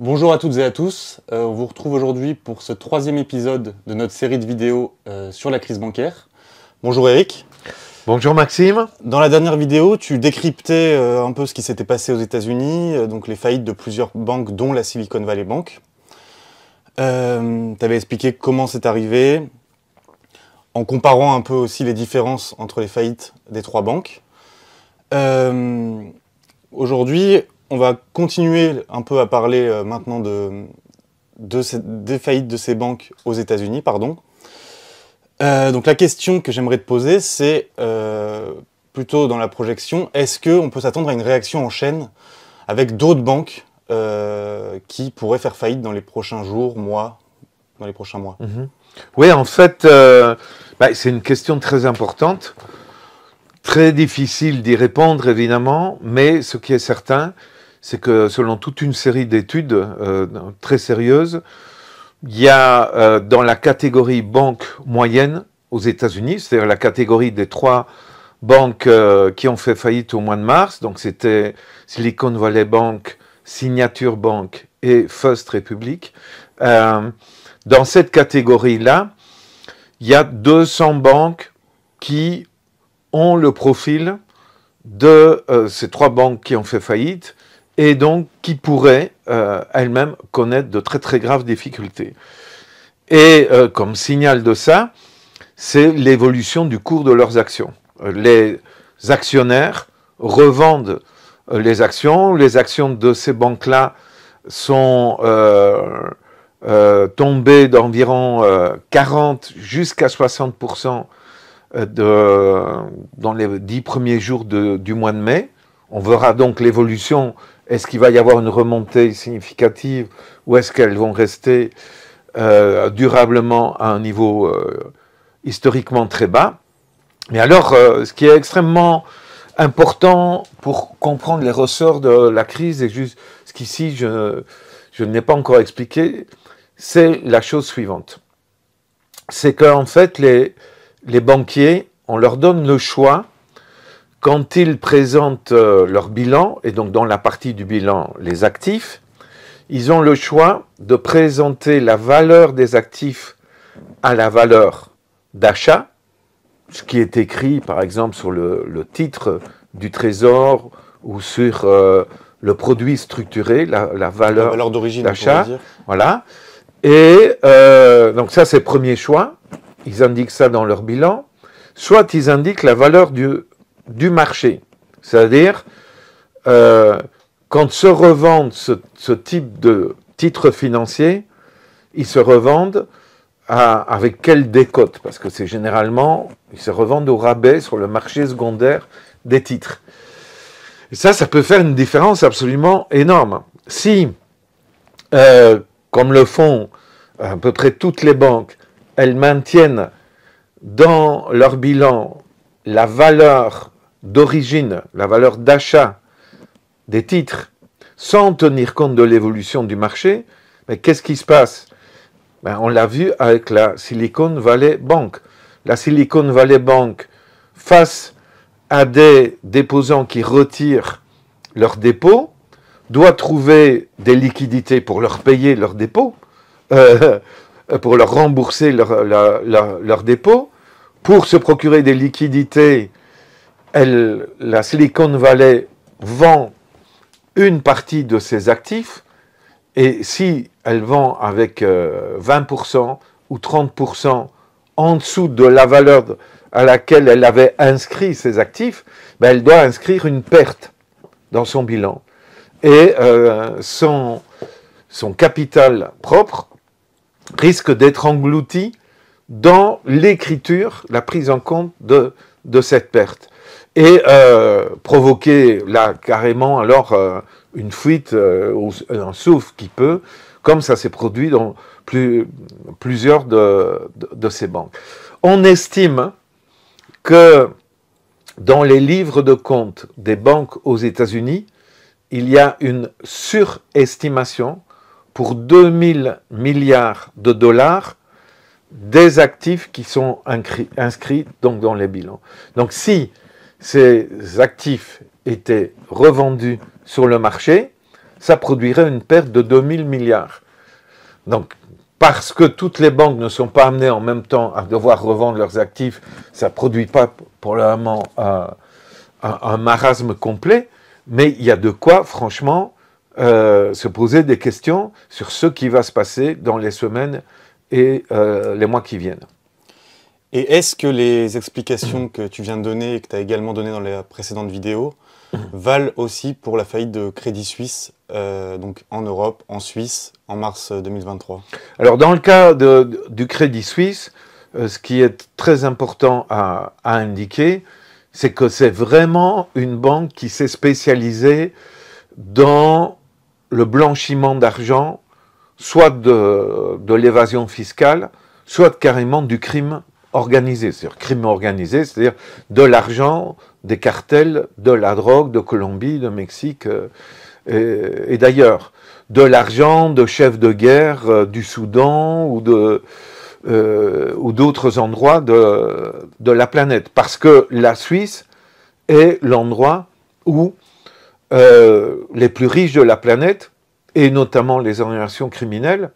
Bonjour à toutes et à tous, on vous retrouve aujourd'hui pour ce troisième épisode de notre série de vidéos sur la crise bancaire. Bonjour Eric. Bonjour Maxime. Dans la dernière vidéo, tu décryptais un peu ce qui s'était passé aux États-Unis, donc les faillites de plusieurs banques, dont la Silicon Valley Bank. Tu avais expliqué comment c'est arrivé, en comparant un peu aussi les différences entre les faillites des trois banques. Aujourd'hui, on va continuer un peu à parler maintenant des faillites de ces banques aux États-Unis, pardon. Donc la question que j'aimerais te poser, c'est plutôt dans la projection, est-ce qu'on peut s'attendre à une réaction en chaîne avec d'autres banques qui pourraient faire faillite dans les prochains jours, mois, dans les prochains mois? Oui, en fait, c'est une question très importante, très difficile d'y répondre évidemment, mais ce qui est certain, c'est que selon toute une série d'études très sérieuses, il y a dans la catégorie banque moyenne aux États-Unis, c'est-à-dire la catégorie des trois banques qui ont fait faillite au mois de mars, donc c'était Silicon Valley Bank, Signature Bank et First Republic. Dans cette catégorie-là, il y a 200 banques qui ont le profil de ces trois banques qui ont fait faillite et donc qui pourraient elles-mêmes connaître de très très graves difficultés. Et comme signal de ça, c'est l'évolution du cours de leurs actions. Les actionnaires revendent les actions de ces banques-là sont tombées d'environ 40 jusqu'à 60% dans les 10 premiers jours du mois de mai. On verra donc l'évolution. Est-ce qu'il va y avoir une remontée significative ou est-ce qu'elles vont rester durablement à un niveau historiquement très bas? Mais alors, ce qui est extrêmement important pour comprendre les ressorts de la crise, et juste ce qu'ici je n'ai pas encore expliqué, c'est la chose suivante. C'est qu'en fait, les banquiers, on leur donne le choix, quand ils présentent leur bilan, et donc dans la partie du bilan, les actifs, ils ont le choix de présenter la valeur des actifs à la valeur d'achat, ce qui est écrit par exemple sur le titre du trésor ou sur le produit structuré, la valeur d'origine d'achat. Voilà. Et donc ça c'est le premier choix, ils indiquent ça dans leur bilan, soit ils indiquent la valeur du marché, c'est-à-dire quand se revendent ce type de titres financiers, ils se revendent avec quelle décote? Parce que c'est généralement, ils se revendent au rabais sur le marché secondaire des titres. Et ça peut faire une différence absolument énorme. Si, comme le font à peu près toutes les banques, elles maintiennent dans leur bilan la valeur d'origine, la valeur d'achat des titres, sans tenir compte de l'évolution du marché, mais qu'est-ce qui se passe? On l'a vu avec la Silicon Valley Bank. La Silicon Valley Bank, face à des déposants qui retirent leurs dépôts, doit trouver des liquidités pour leur payer leurs dépôts, pour leur rembourser leurs dépôts, pour se procurer des liquidités. La Silicon Valley vend une partie de ses actifs, et si elle vend avec 20% ou 30% en dessous de la valeur à laquelle elle avait inscrit ses actifs, elle doit inscrire une perte dans son bilan. Et son capital propre risque d'être englouti dans l'écriture, la prise en compte de cette perte. Et provoquer là carrément alors une fuite, un souffle qui peut, comme ça s'est produit dans plusieurs de ces banques. On estime que dans les livres de compte des banques aux États-Unis, il y a une surestimation pour 2000 milliards de dollars des actifs qui sont inscrits donc dans les bilans. Donc si ces actifs étaient revendus sur le marché, ça produirait une perte de 2000 milliards. Donc, parce que toutes les banques ne sont pas amenées en même temps à devoir revendre leurs actifs, ça ne produit pas pour le moment un marasme complet, mais il y a de quoi, franchement, se poser des questions sur ce qui va se passer dans les semaines et les mois qui viennent. Et est-ce que les explications que tu viens de donner et que tu as également données dans les précédentes vidéos valent aussi pour la faillite de Crédit Suisse, donc en Europe, en Suisse, en mars 2023? Alors, dans le cas du Crédit Suisse, ce qui est très important à indiquer, c'est que c'est vraiment une banque qui s'est spécialisée dans le blanchiment d'argent, soit de l'évasion fiscale, soit carrément du crime organisé. C'est-à-dire crime organisé, c'est-à-dire de l'argent des cartels de la drogue de Colombie, de Mexique et d'ailleurs. De l'argent de chefs de guerre du Soudan ou d'autres endroits de la planète. Parce que la Suisse est l'endroit où les plus riches de la planète, et notamment les organisations criminelles,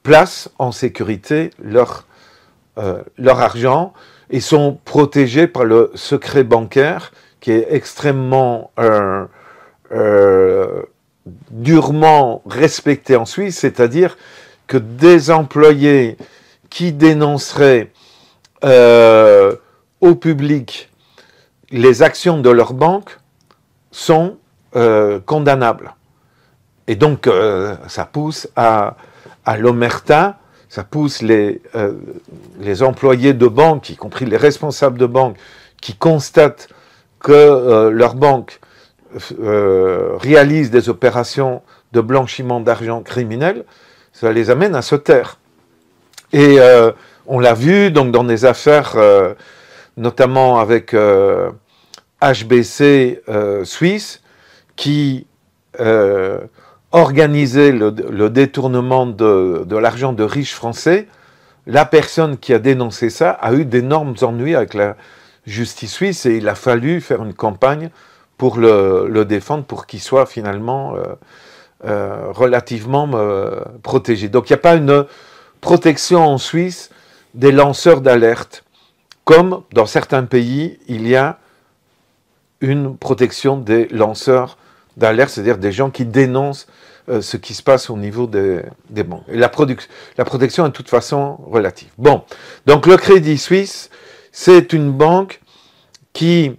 placent en sécurité leur argent et sont protégés par le secret bancaire qui est extrêmement durement respecté en Suisse, c'est-à-dire que des employés qui dénonceraient au public les actions de leur banque sont condamnables. Et donc, ça pousse à l'omerta, ça pousse les employés de banque, y compris les responsables de banque, qui constatent que leur banque réalise des opérations de blanchiment d'argent criminel, ça les amène à se taire. Et on l'a vu donc dans des affaires, notamment avec HBC Suisse, qui organisait le détournement de l'argent de riches Français. La personne qui a dénoncé ça a eu d'énormes ennuis avec la justice suisse et il a fallu faire une campagne pour le défendre, pour qu'il soit finalement relativement protégé. Donc il n'y a pas une protection en Suisse des lanceurs d'alerte, comme dans certains pays, il y a une protection des lanceurs d'alerte, c'est-à-dire des gens qui dénoncent ce qui se passe au niveau des banques. Et la protection est de toute façon relative. Bon, donc le Crédit Suisse, c'est une banque qui,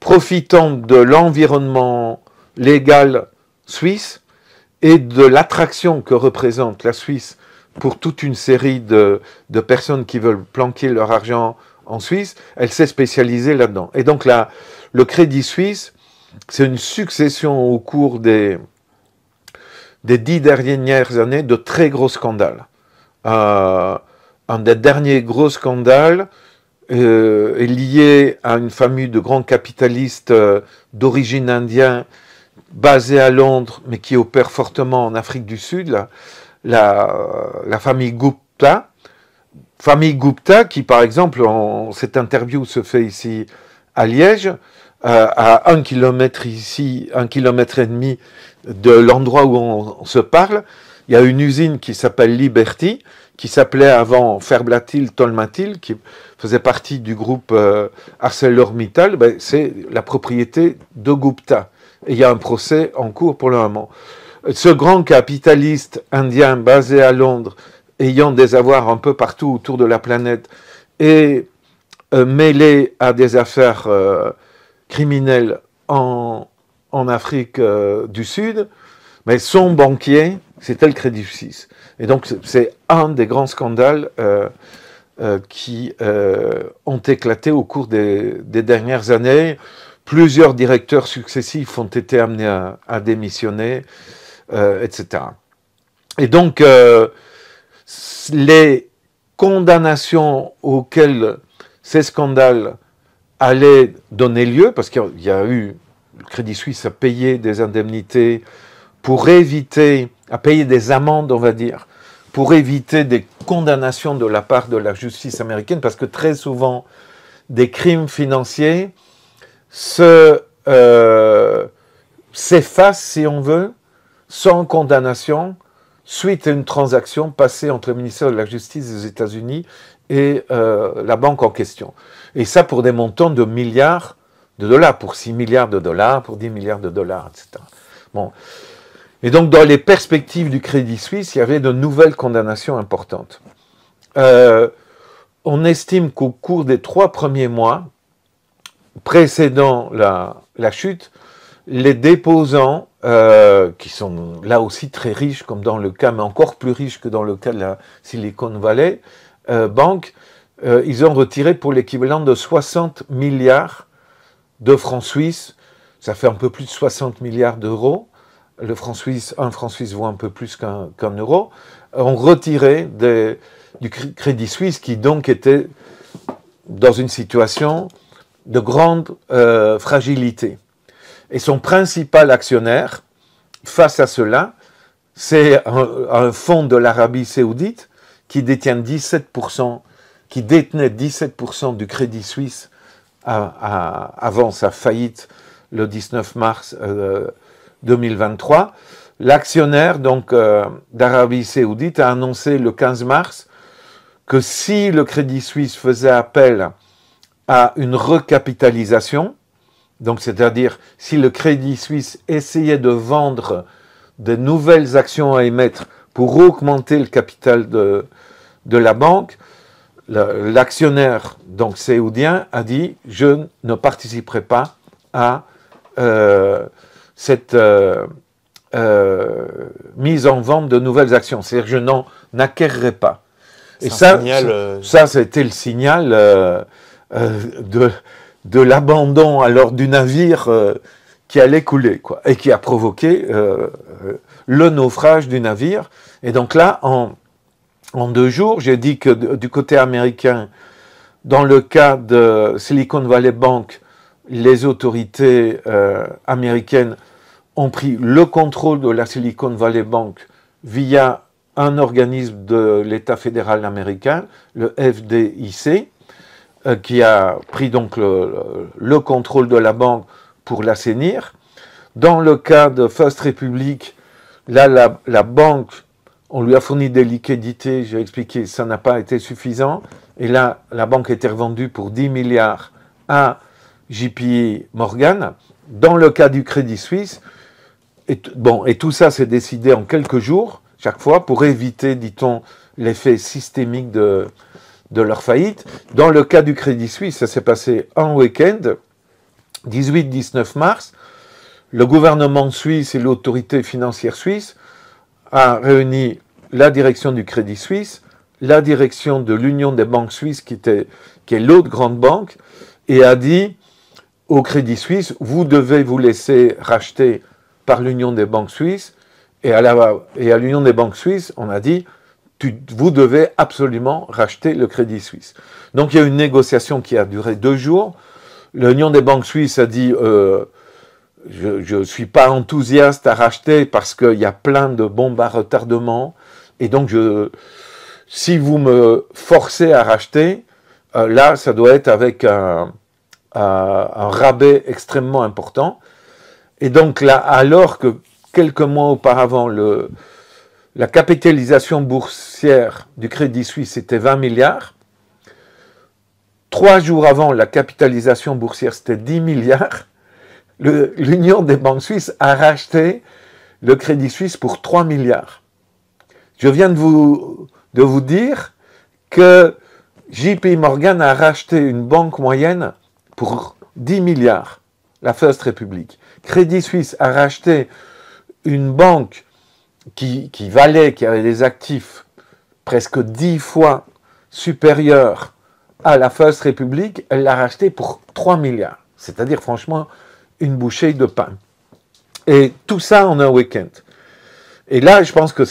profitant de l'environnement légal suisse et de l'attraction que représente la Suisse pour toute une série de personnes qui veulent planquer leur argent en Suisse, elle s'est spécialisée là-dedans. Et donc là, le Crédit Suisse, c'est une succession au cours des 10 dernières années de très gros scandales. Un des derniers gros scandales est lié à une famille de grands capitalistes d'origine indienne basée à Londres, mais qui opère fortement en Afrique du Sud, la famille Gupta. Famille Gupta qui, par exemple, cette interview se fait ici à Liège, à 1 kilomètre ici, 1,5 kilomètre de l'endroit où on se parle, il y a une usine qui s'appelle Liberty, qui s'appelait avant Ferblatil Tolmatil, qui faisait partie du groupe ArcelorMittal, ben, c'est la propriété de Gupta. Et il y a un procès en cours pour le moment. Ce grand capitaliste indien basé à Londres, ayant des avoirs un peu partout autour de la planète, et mêlé à des affaires criminelles en Afrique du Sud, mais son banquier, c'était le Crédit Suisse. Et donc, c'est un des grands scandales qui ont éclaté au cours des dernières années. Plusieurs directeurs successifs ont été amenés à démissionner, etc. Et donc, les condamnations auxquelles ces scandales allaient donner lieu, parce qu'il y a eu, le Crédit Suisse a payé des indemnités pour éviter, a payé des amendes, on va dire, pour éviter des condamnations de la part de la justice américaine, parce que très souvent, des crimes financiers s'effacent, si on veut, sans condamnation, suite à une transaction passée entre le ministère de la Justice des États-Unis et la banque en question. Et ça pour des montants de milliards de dollars, pour 6 milliards de dollars, pour 10 milliards de dollars, etc. Bon. Et donc, dans les perspectives du Crédit Suisse, il y avait de nouvelles condamnations importantes. On estime qu'au cours des 3 premiers mois, précédant la chute, les déposants, qui sont là aussi très riches, comme dans le cas, mais encore plus riches que dans le cas de la Silicon Valley Bank, ils ont retiré pour l'équivalent de 60 milliards de francs suisses. Ça fait un peu plus de 60 milliards d'euros. Un franc suisse vaut un peu plus qu'un euro. Ont retiré du Crédit Suisse, qui donc était dans une situation de grande fragilité. Et son principal actionnaire, face à cela, c'est un fonds de l'Arabie Saoudite qui détenait 17% du Crédit Suisse avant sa faillite le 19 mars 2023. L'actionnaire donc d'Arabie Saoudite a annoncé le 15 mars que si le Crédit Suisse faisait appel à une recapitalisation, donc c'est-à-dire si le Crédit Suisse essayait de vendre de nouvelles actions à émettre pour augmenter le capital de la banque, l'actionnaire donc saoudien a dit « je ne participerai pas à cette mise en vente de nouvelles actions », c'est-à-dire je n'en acquerrai pas. Et ça, c'était le signal de l'abandon alors du navire qui allait couler, quoi, et qui a provoqué le naufrage du navire. Et donc là, en 2 jours, j'ai dit que du côté américain, dans le cas de Silicon Valley Bank, les autorités américaines ont pris le contrôle de la Silicon Valley Bank via un organisme de l'État fédéral américain, le FDIC, qui a pris donc le contrôle de la banque pour l'assainir. Dans le cas de First Republic, là, la banque, on lui a fourni des liquidités, j'ai expliqué, ça n'a pas été suffisant. Et là, la banque a été revendue pour 10 milliards à JP Morgan. Dans le cas du Crédit Suisse, et tout ça s'est décidé en quelques jours, chaque fois, pour éviter, dit-on, l'effet systémique de leur faillite. Dans le cas du Crédit Suisse, ça s'est passé un week-end, 18-19 mars. Le gouvernement suisse et l'autorité financière suisse a réuni la direction du Crédit Suisse, la direction de l'Union des banques suisses, qui est l'autre grande banque, et a dit au Crédit Suisse, vous devez vous laisser racheter par l'Union des banques suisses, et à l'Union des banques suisses, on a dit, vous devez absolument racheter le Crédit Suisse. Donc il y a eu une négociation qui a duré 2 jours. L'Union des banques suisses a dit, je ne suis pas enthousiaste à racheter parce qu'il y a plein de bombes à retardement, et donc si vous me forcez à racheter, là ça doit être avec un rabais extrêmement important. Et donc là, alors que quelques mois auparavant, la capitalisation boursière du Crédit Suisse était 20 milliards, 3 jours avant, la capitalisation boursière c'était 10 milliards, l'Union des banques suisses a racheté le Crédit Suisse pour 3 milliards. Je viens de vous dire que JP Morgan a racheté une banque moyenne pour 10 milliards, la First Republic. Crédit Suisse a racheté une banque qui avait des actifs presque 10 fois supérieurs à la First Republic, elle l'a racheté pour 3 milliards. C'est-à-dire, franchement, une bouchée de pain. Et tout ça en un week-end. Et là, je pense que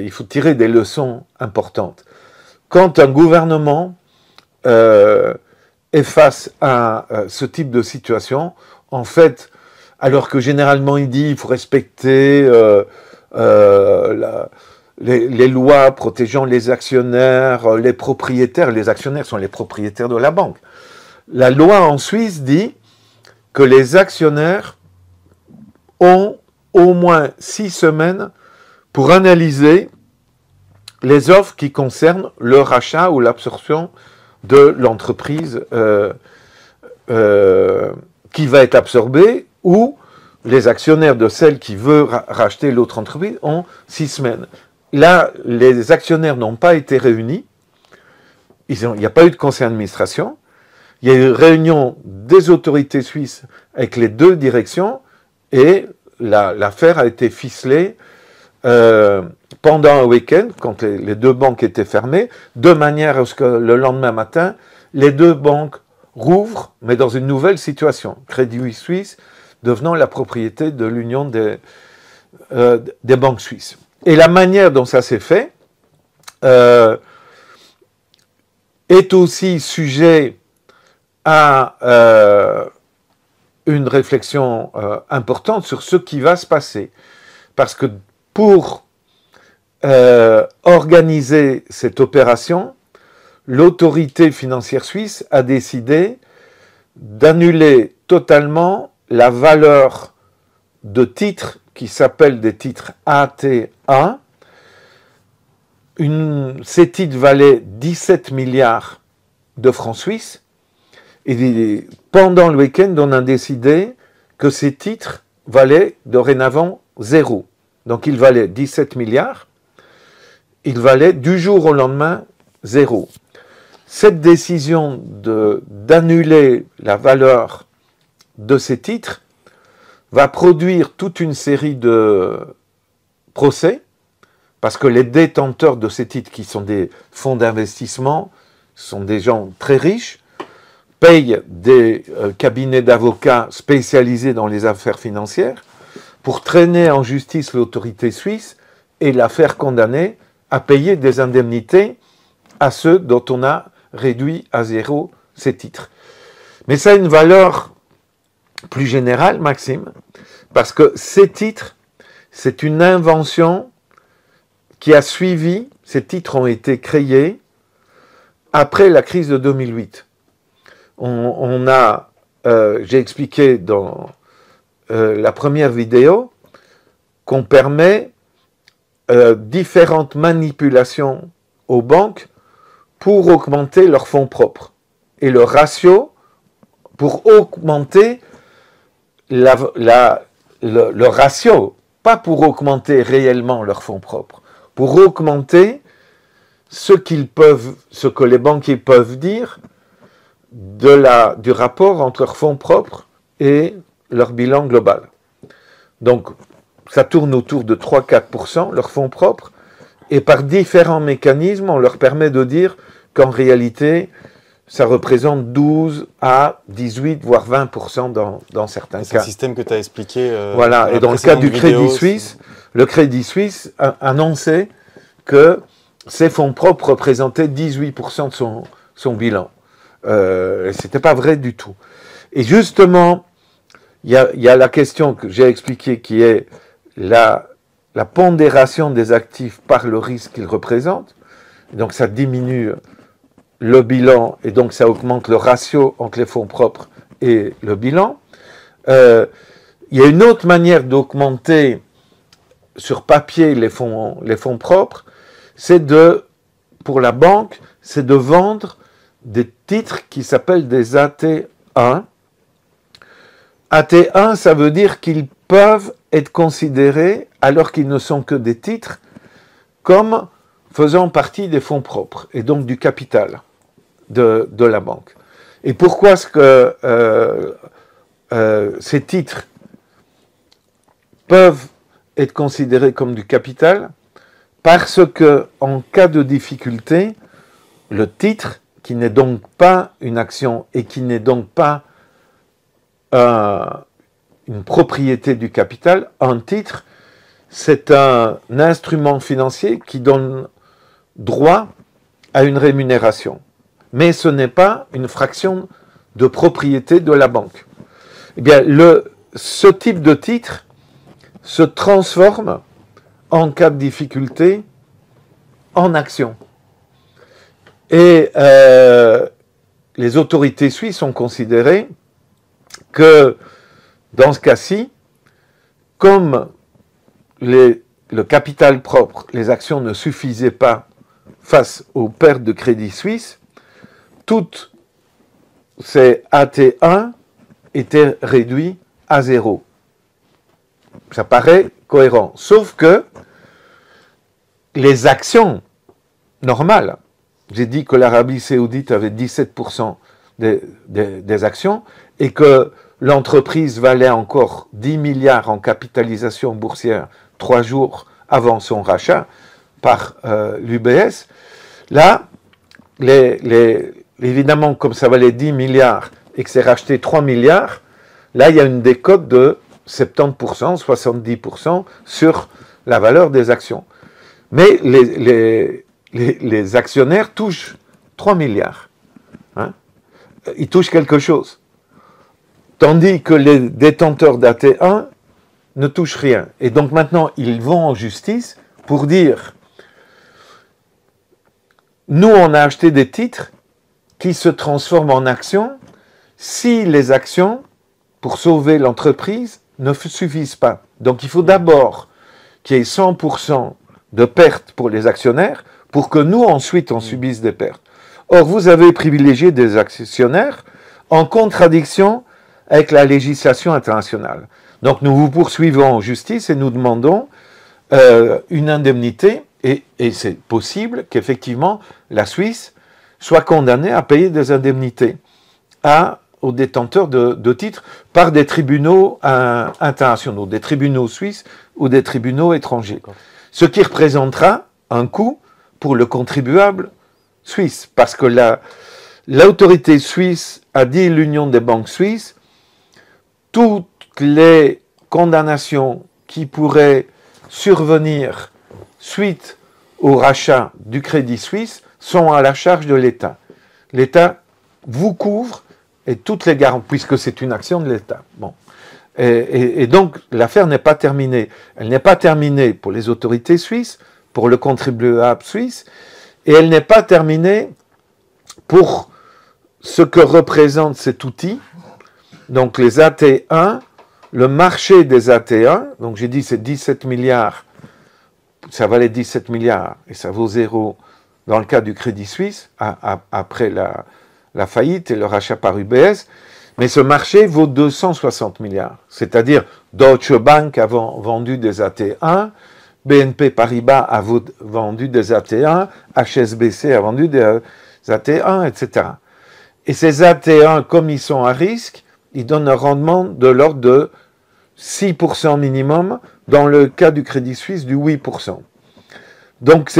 il faut tirer des leçons importantes. Quand un gouvernement est face à ce type de situation, en fait, alors que généralement il dit qu'il faut respecter les lois protégeant les actionnaires, les propriétaires, les actionnaires sont les propriétaires de la banque. La loi en Suisse dit que les actionnaires ont au moins 6 semaines pour analyser les offres qui concernent le rachat ou l'absorption de l'entreprise qui va être absorbée, ou les actionnaires de celle qui veut racheter l'autre entreprise ont 6 semaines. Là, les actionnaires n'ont pas été réunis, il n'y a pas eu de conseil d'administration, il y a eu une réunion des autorités suisses avec les 2 directions, et l'affaire a été ficelée pendant un week-end, quand les 2 banques étaient fermées, de manière à ce que le lendemain matin, les 2 banques rouvrent, mais dans une nouvelle situation. Crédit Suisse devenant la propriété de l'Union des banques suisses. Et la manière dont ça s'est fait est aussi sujet à une réflexion importante sur ce qui va se passer. Parce que pour organiser cette opération, l'autorité financière suisse a décidé d'annuler totalement la valeur de titres qui s'appellent des titres AT1. Ces titres valaient 17 milliards de francs suisses. Et pendant le week-end, on a décidé que ces titres valaient dorénavant 0. Donc ils valaient 17 milliards. Ils valaient du jour au lendemain 0. Cette décision d'annuler la valeur de ces titres va produire toute une série de procès, parce que les détenteurs de ces titres, qui sont des fonds d'investissement, sont des gens très riches, payent des cabinets d'avocats spécialisés dans les affaires financières pour traîner en justice l'autorité suisse et la faire condamner à payer des indemnités à ceux dont on a réduit à 0 ces titres. Mais ça a une valeur plus générale, Maxime, parce que ces titres, c'est une invention qui a suivi, ces titres ont été créés après la crise de 2008. J'ai expliqué dans la première vidéo qu'on permet différentes manipulations aux banques pour augmenter leurs fonds propres. Et le ratio, pour augmenter le ratio, pas pour augmenter réellement leurs fonds propres, pour augmenter ce que les banquiers peuvent dire du rapport entre leurs fonds propres et leur bilan global. Donc, ça tourne autour de 3-4%, leurs fonds propres, et par différents mécanismes, on leur permet de dire qu'en réalité, ça représente 12 à 18, voire 20% dans certains cas. C'est un système que tu as expliqué. Voilà, et dans le cas du Crédit Suisse, le Crédit Suisse a annoncé que ses fonds propres représentaient 18% de son bilan. Ce n'était pas vrai du tout. Et justement, il y a la question que j'ai expliquée qui est la pondération des actifs par le risque qu'ils représentent. Donc ça diminue le bilan et donc ça augmente le ratio entre les fonds propres et le bilan. Il y a une autre manière d'augmenter sur papier les fonds propres, pour la banque, c'est de vendre des titres qui s'appellent des AT1. AT1, ça veut dire qu'ils peuvent être considérés, alors qu'ils ne sont que des titres, comme faisant partie des fonds propres, et donc du capital de la banque. Et pourquoi est-ce que ces titres peuvent être considérés comme du capital? Parce que, en cas de difficulté, le titre, qui n'est donc pas une action et qui n'est donc pas une propriété du capital, un titre, c'est un instrument financier qui donne droit à une rémunération. Mais ce n'est pas une fraction de propriété de la banque. Eh bien, ce type de titre se transforme, en cas de difficulté, en action. Et les autorités suisses ont considéré que, dans ce cas-ci, comme le capital propre, les actions ne suffisaient pas face aux pertes de Crédit Suisse, toutes ces AT1 étaient réduites à zéro. Ça paraît cohérent. Sauf que les actions normales, j'ai dit que l'Arabie Saoudite avait 17% des actions et que l'entreprise valait encore 10 milliards en capitalisation boursière 3 jours avant son rachat par l'UBS. Là, évidemment, comme ça valait 10 milliards et que c'est racheté 3 milliards, là, il y a une décote de 70%, 70% sur la valeur des actions. Mais les actionnaires touchent 3 milliards. Hein? Ils touchent quelque chose. Tandis que les détenteurs d'AT1 ne touchent rien. Et donc maintenant, ils vont en justice pour dire, nous, on a acheté des titres qui se transforment en actions si les actions, pour sauver l'entreprise, ne suffisent pas. Donc il faut d'abord qu'il y ait 100% de pertes pour les actionnaires pour que nous, ensuite, on subisse des pertes. Or, vous avez privilégié des actionnaires en contradiction avec la législation internationale. Donc nous vous poursuivons en justice et nous demandons une indemnité et c'est possible qu'effectivement la Suisse soit condamnée à payer des indemnités aux détenteurs de titres par des tribunaux internationaux, des tribunaux suisses ou des tribunaux étrangers. Ce qui représentera un coût pour le contribuable suisse, parce que l'autorité suisse a dit, l'Union des banques suisses, toutes les condamnations qui pourraient survenir suite au rachat du Crédit Suisse sont à la charge de l'État. L'État vous couvre et toutes les garanties, puisque c'est une action de l'État. Bon. Et donc, l'affaire n'est pas terminée. Elle n'est pas terminée pour les autorités suisses, pour le contribuable suisse, et elle n'est pas terminée pour ce que représente cet outil, donc les AT1, le marché des AT1, donc j'ai dit c'est 17 milliards, ça valait 17 milliards, et ça vaut zéro dans le cas du Crédit Suisse, après la faillite et le rachat par UBS, mais ce marché vaut 260 milliards. C'est-à-dire, Deutsche Bank a vendu des AT1, BNP Paribas a vendu des AT1, HSBC a vendu des AT1, etc. Et ces AT1, comme ils sont à risque, ils donnent un rendement de l'ordre de 6% minimum, dans le cas du Crédit Suisse, du 8%. Donc,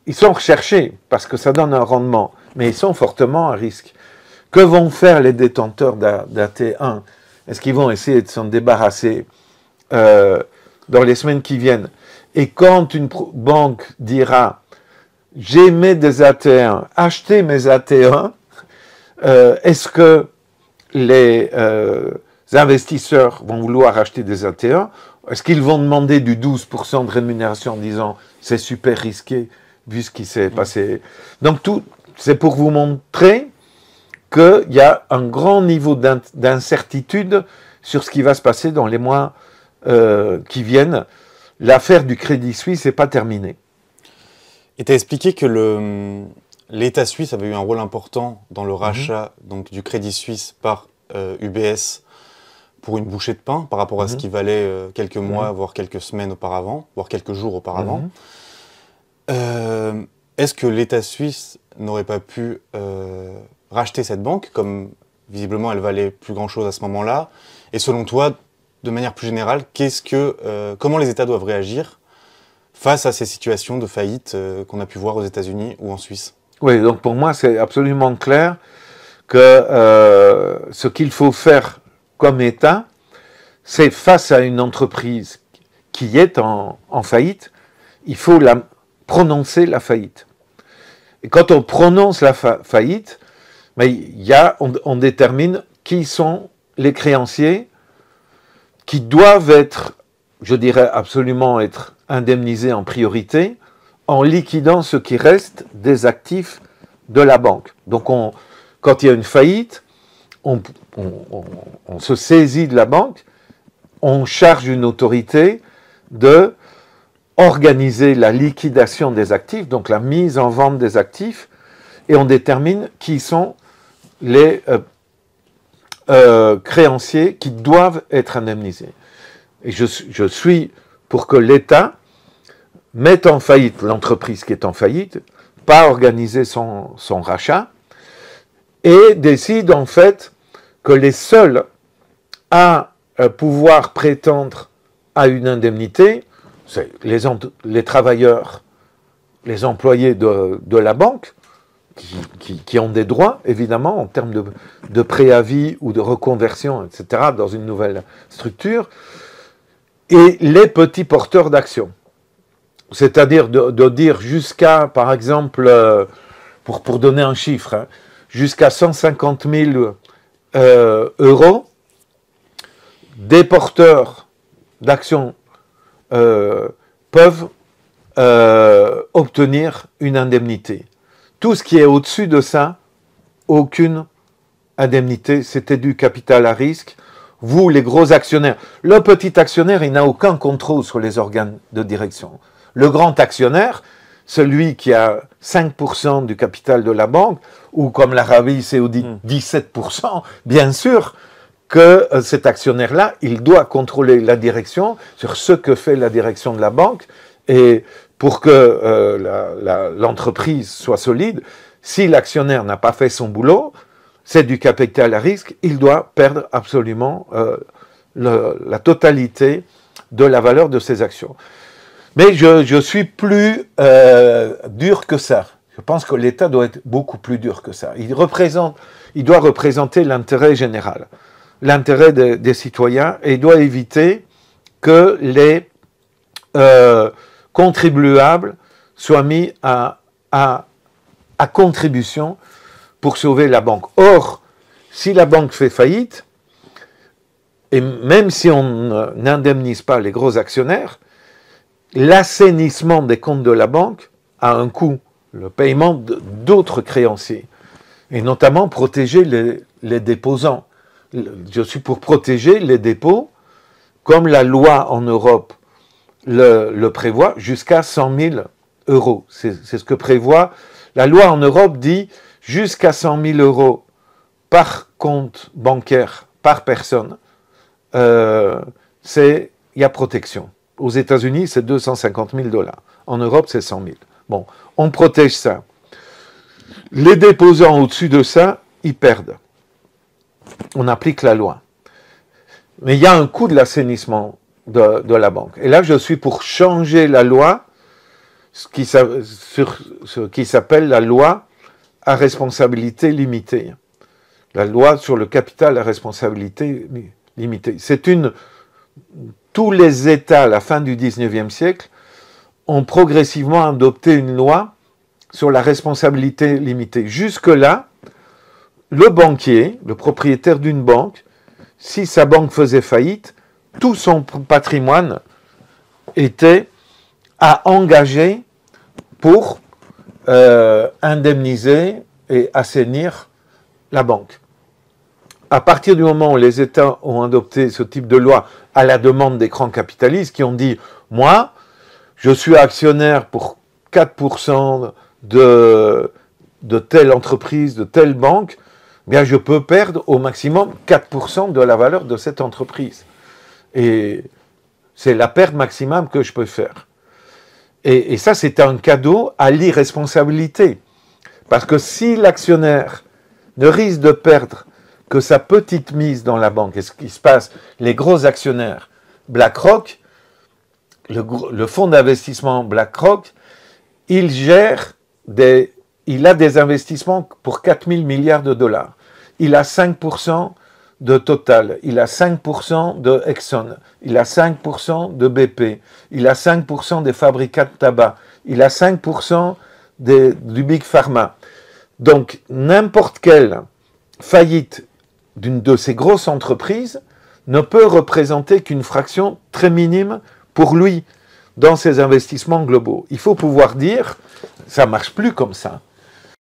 ils sont recherchés, parce que ça donne un rendement, mais ils sont fortement à risque. Que vont faire les détenteurs d'AT1? Est-ce qu'ils vont essayer de s'en débarrasser dans les semaines qui viennent? Et quand une banque dira « j'émets des AT1, achetez mes AT1 », est-ce que les investisseurs vont vouloir acheter des AT1? Est-ce qu'ils vont demander du 12% de rémunération en disant « c'est super risqué vu ce qui s'est passé ». Donc tout, c'est pour vous montrer qu'il y a un grand niveau d'incertitude sur ce qui va se passer dans les mois qui viennent. L'affaire du Crédit Suisse n'est pas terminée. Et tu as expliqué que l'État suisse avait eu un rôle important dans le rachat donc, du Crédit Suisse par UBS pour une bouchée de pain par rapport à ce qui valait quelques mois, voire quelques semaines auparavant, voire quelques jours auparavant. Est-ce que l'État suisse n'aurait pas pu racheter cette banque, comme visiblement elle valait plus grand-chose à ce moment-là? Et selon toi, de manière plus générale, comment les États doivent réagir face à ces situations de faillite qu'on a pu voir aux États-Unis ou en Suisse? Oui, donc pour moi, c'est absolument clair que ce qu'il faut faire comme État, c'est face à une entreprise qui est en faillite, il faut prononcer la faillite. Et quand on prononce la faillite, on détermine qui sont les créanciers qui doivent être, je dirais absolument être indemnisés en priorité, en liquidant ce qui reste des actifs de la banque. Donc quand il y a une faillite, on se saisit de la banque on charge une autorité de organiser la liquidation des actifs, donc la mise en vente des actifs, et on détermine qui sont les créanciers qui doivent être indemnisés. Et je suis pour que l'État mette en faillite l'entreprise qui est en faillite, pas organiser son rachat, et décide en fait que les seuls à pouvoir prétendre à une indemnité, c'est les travailleurs, les employés de la banque, qui ont des droits, évidemment, en termes de préavis ou de reconversion, etc., dans une nouvelle structure, et les petits porteurs d'actions. C'est-à-dire de dire jusqu'à, par exemple, pour donner un chiffre, hein, jusqu'à 150 000 euros, des porteurs d'actions peuvent obtenir une indemnité. Tout ce qui est au-dessus de ça, aucune indemnité, c'était du capital à risque. Vous, les gros actionnaires, le petit actionnaire, il n'a aucun contrôle sur les organes de direction. Le grand actionnaire, celui qui a 5% du capital de la banque, ou comme l'Arabie Saoudite, 17%, bien sûr que cet actionnaire-là, il doit contrôler la direction sur ce que fait la direction de la banque, et pour que l'entreprise soit solide, si l'actionnaire n'a pas fait son boulot, c'est du capital à risque, il doit perdre absolument la totalité de la valeur de ses actions. Mais je suis plus dur que ça. Je pense que l'État doit être beaucoup plus dur que ça. Il doit représenter l'intérêt général, l'intérêt des citoyens, et il doit éviter que les contribuables soient mis à contribution pour sauver la banque. Or, si la banque fait faillite, et même si on n'indemnise pas les gros actionnaires, l'assainissement des comptes de la banque a un coût, le paiement d'autres créanciers, et notamment protéger les déposants. Je suis pour protéger les dépôts, comme la loi en Europe le prévoit, jusqu'à 100 000 euros. C'est ce que prévoit. La loi en Europe dit jusqu'à 100 000 euros par compte bancaire, par personne, il y a protection. Aux États-Unis, c'est 250 000 $. En Europe, c'est 100 000. Bon, on protège ça. Les déposants au-dessus de ça, ils perdent. On applique la loi. Mais il y a un coût de l'assainissement de la banque. Et là, je suis pour changer la loi, ce qui s'appelle la loi à responsabilité limitée. La loi sur le capital à responsabilité limitée. Tous les États, à la fin du XIXe siècle, ont progressivement adopté une loi sur la responsabilité limitée. Jusque-là, le banquier, le propriétaire d'une banque, si sa banque faisait faillite, tout son patrimoine était à engager pour indemniser et assainir la banque. À partir du moment où les États ont adopté ce type de loi à la demande des grands capitalistes qui ont dit « Moi, je suis actionnaire pour 4% de telle entreprise, de telle banque, bien je peux perdre au maximum 4% de la valeur de cette entreprise. Et c'est la perte maximum que je peux faire. » Et ça, c'est un cadeau à l'irresponsabilité. Parce que si l'actionnaire ne risque de perdre que sa petite mise dans la banque, et ce qui se passe, les gros actionnaires, BlackRock, le fonds d'investissement BlackRock, il a des investissements pour 4 000 milliards de $. Il a 5% de Total, il a 5% de Exxon, il a 5% de BP, il a 5% des fabricants de tabac, il a 5% du Big Pharma. Donc, n'importe quelle faillite d'une de ces grosses entreprises ne peut représenter qu'une fraction très minime pour lui dans ses investissements globaux. Il faut pouvoir dire, ça ne marche plus comme ça.